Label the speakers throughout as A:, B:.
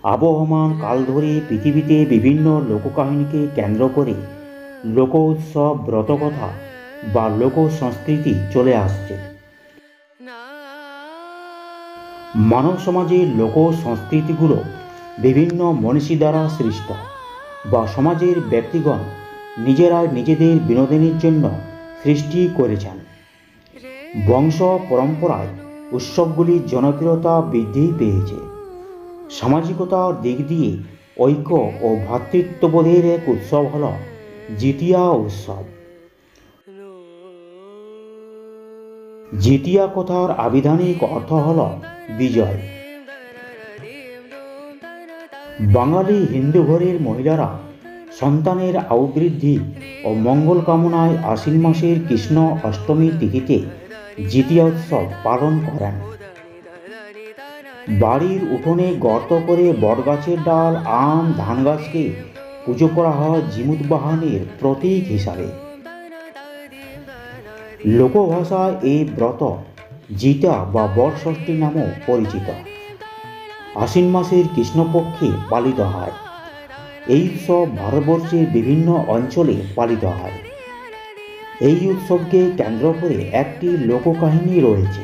A: আবহমান কাল ধরে পৃথিবীতে বিভিন্ন লোককাহিনীকে কেন্দ্র করে লোক উৎসব, ব্রতকথা বা লোক সংস্কৃতি চলে আসছে। মানব সমাজের লোক সংস্কৃতিগুলো বিভিন্ন মনীষী দ্বারা সৃষ্ট বা সমাজের ব্যক্তিগণ নিজেরাই নিজেদের বিনোদনের জন্য সৃষ্টি করেছেন। বংশ পরম্পরায় উৎসবগুলির জনপ্রিয়তা বৃদ্ধি পেয়েছে। সামাজিকতার দিক দিয়ে ঐক্য ও ভ্রাতৃত্ববোধের এক উৎসব হল জিতিয়া উৎসব। জিতিয়া কথার আবিধানিক অর্থ হল বিজয়। বাঙালি হিন্দু ঘরের মহিলারা সন্তানের আয়ুবৃদ্ধি ও মঙ্গল কামনায় আশ্বিন মাসের কৃষ্ণ অষ্টমীর তিথিতে জিতিয়া উৎসব পালন করেন। বাড়ির উঠোনে গর্ত করে বটগাছের ডাল, আম, ধান গাছকে পুজো করা হয় জিমুত বাহনের প্রতীক হিসাবে। লোকভাষায় এই ব্রত জিতা বা বটষষ্ঠী নামেও পরিচিত। আশ্বিন মাসের কৃষ্ণপক্ষে পালিত হয়। এই উৎসব ভারতবর্ষের বিভিন্ন অঞ্চলে পালিত হয়। এই উৎসবকে কেন্দ্র করে একটি লোককাহিনী রয়েছে।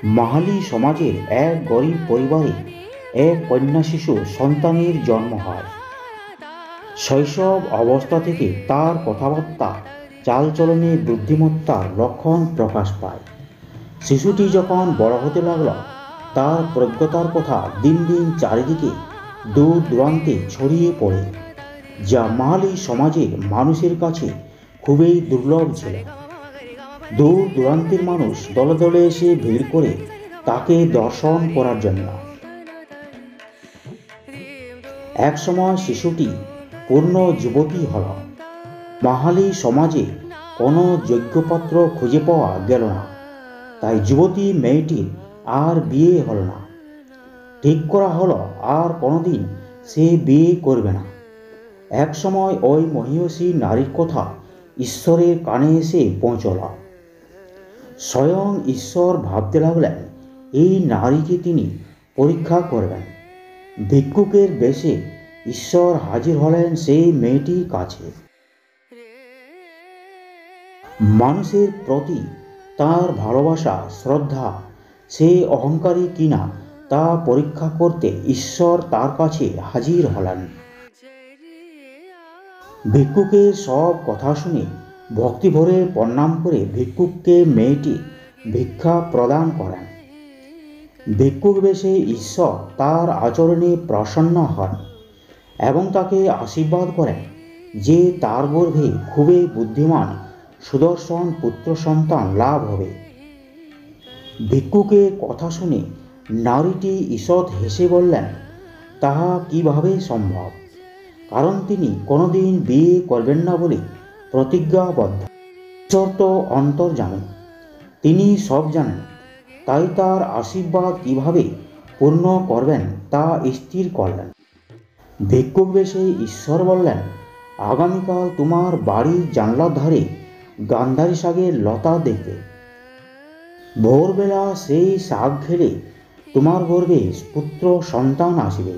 A: মাহালি সমাজের এক গরিব পরিবারে এক কন্যা শিশু সন্তানের জন্ম হয়। শৈশব অবস্থা থেকে তার কথাবার্তা, চালচলনে বুদ্ধিমত্তার লক্ষণ প্রকাশ পায়। শিশুটি যখন বড় হতে লাগল, তার প্রজ্ঞতার কথা দিন দিন চারিদিকে দূর দূরান্তে ছড়িয়ে পড়ে, যা মাহালি সমাজের মানুষের কাছে খুবই দুর্লভ ছিল। দূর দূরান্তের মানুষ দলে দলে এসে ভিড় করে তাকে দর্শন করার জন্য। একসময় শিশুটি পূর্ণ যুবতী হল। মাহালি সমাজে কোনো যোগ্যপাত্র খুঁজে পাওয়া গেল না, তাই যুবতী মেয়েটির আর বিয়ে হল না। ঠিক করা হলো আর কোনোদিন সে বিয়ে করবে না। এক সময় ওই মহিষী নারীর কথা ঈশ্বরের কানে এসে পৌঁছল। স্বয়ং ঈশ্বর ভাবতে লাগলেন এই নারীকে তিনি পরীক্ষা করবেন। ভিক্ষুকের বেশে ঈশ্বর হাজির হলেন সেই মেয়েটির কাছে। মানুষের প্রতি তার ভালোবাসা, শ্রদ্ধা, সে অহংকারী কিনা তা পরীক্ষা করতে ঈশ্বর তার কাছে হাজির হলেন। ভিক্ষুকের সব কথা শুনে ভক্তি ভরে প্রণাম করে ভিক্ষুককে মেয়েটি ভিক্ষা প্রদান করেন। ভিক্ষুক বেশে ঈশ্বর তার আচরণে প্রসন্ন হন এবং তাকে আশীর্বাদ করেন যে তার গর্ভে খুবই বুদ্ধিমান সুদর্শন পুত্র সন্তান লাভ হবে। ভিক্ষুকের কথা শুনে নারীটি ঈষৎ হেসে বললেন, তাহা কিভাবে সম্ভব, কারণ তিনি কোনোদিন বিয়ে করবেন না বলে প্রতিজ্ঞাবদ্ধ। ঈশ্বর তো অন্তর্যামী, তিনি সব জানেন, তাই তার আশীর্বাদ কিভাবে পূর্ণ করবেন তা স্থির করলেন। ভিক্ষুক বেশে ঈশ্বর বললেন, আগামীকাল তোমার বাড়ির জানলার ধারে গান্ধারী শাকের লতা দেখবে। ভোরবেলা সেই শাক খেলে তোমার গর্ভে পুত্র সন্তান আসবে।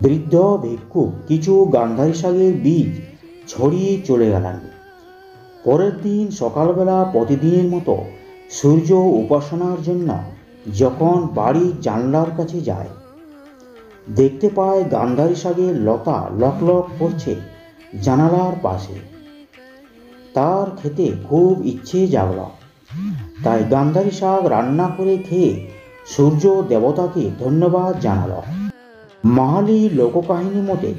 A: বৃদ্ধ ভিক্ষুক কিছু গান্ধারী শাকের বীজ ছড়িয়ে চলে গেলেন। পরের দিন সকালবেলা প্রতিদিনের মতো সূর্য উপাসনার জন্য যখন বাড়ির জানলার কাছে যায়, দেখতে পায় গান্ধারী শাকের লতা লকলক করছে জানালার পাশে। তার খেতে খুব ইচ্ছে জাগল, তাই গান্ধারী শাক রান্না করে খেয়ে সূর্য দেবতাকে ধন্যবাদ জানাল। মাহালি লোককাহিনী মতে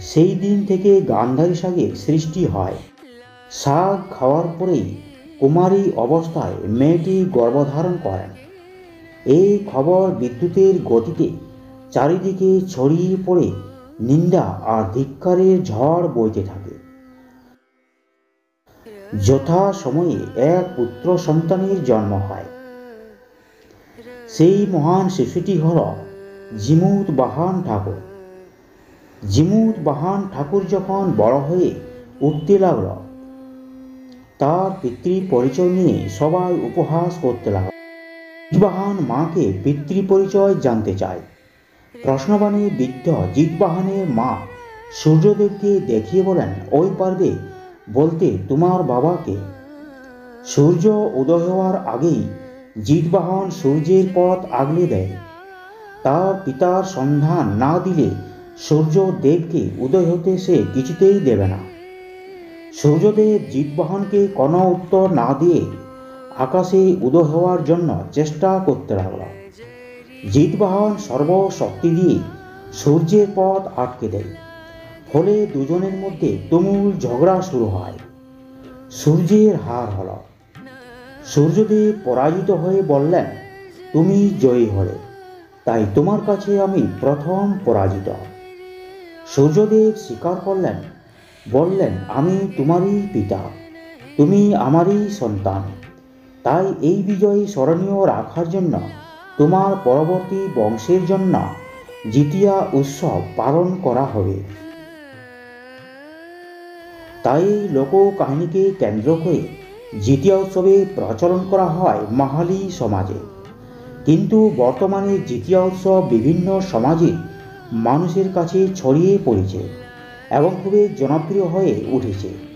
A: সেই দিন থেকে গান্ধারী শাকের সৃষ্টি হয়। শাক খাওয়ার পরেই কুমারী অবস্থায় মেয়েটি গর্ভধারণ করেন। এই খবর বিদ্যুতের গতিতে চারিদিকে ছড়িয়ে পড়ে নিন্দা আর ধিক্কারের ঝড় বইতে থাকে। যথা সময়ে এক পুত্র সন্তানের জন্ম হয়। সেই মহান শিশুটি হল জিমুত বাহন ঠাকুর। জিমুত বাহন ঠাকুর যখন বড় হয়ে উঠতে লাগল, তার পিতৃ পরিচয় নিয়ে সবাই উপহাস করতে লাগল। জিতবাহন মাকে পিতৃ পরিচয় জানতে চায়। প্রশ্নবাণী বৃদ্ধ জিতবাহনের মা সূর্যদেবকে দেখিয়ে বলেন, ওই পারবে বলতে তোমার বাবাকে? সূর্য উদয় হওয়ার আগেই জিতবাহন সূর্যের পথ আগলে দেয়। তার পিতার সন্ধান না দিলে সূর্যদেবকে উদয় হতে সে কিছুতেই দেবে না। সূর্যদেব জিতবাহনকে কোনো উত্তর না দিয়ে আকাশে উদয় হওয়ার জন্য চেষ্টা করতে লাগল। জিতবাহন সর্বশক্তি দিয়ে সূর্যের পথ আটকে দেয়। ফলে দুজনের মধ্যে তুমুল ঝগড়া শুরু হয়। সূর্যের হার হল। সূর্যদেব পরাজিত হয়ে বললেন, তুমি জয়ী হলে, তাই তোমার কাছে আমি প্রথম পরাজিত। সূর্যদেব স্বীকার করলেন, বললেন, আমি তোমারই পিতা, তুমি আমারই সন্তান, তাই এই বিজয় স্মরণীয় রাখার জন্য তোমার পরবর্তী বংশের জন্য জিতিয়া উৎসব পালন করা হবে। তাই লোককাহিনীকে কেন্দ্র করে জিতিয়া উৎসবে প্রচলন করা হয় মাহালি সমাজে। কিন্তু বর্তমানে জিতিয়া উৎসব বিভিন্ন সমাজে মানুষের কাছে ছড়িয়ে পড়েছে এবং খুবই জনপ্রিয় হয়ে উঠেছে।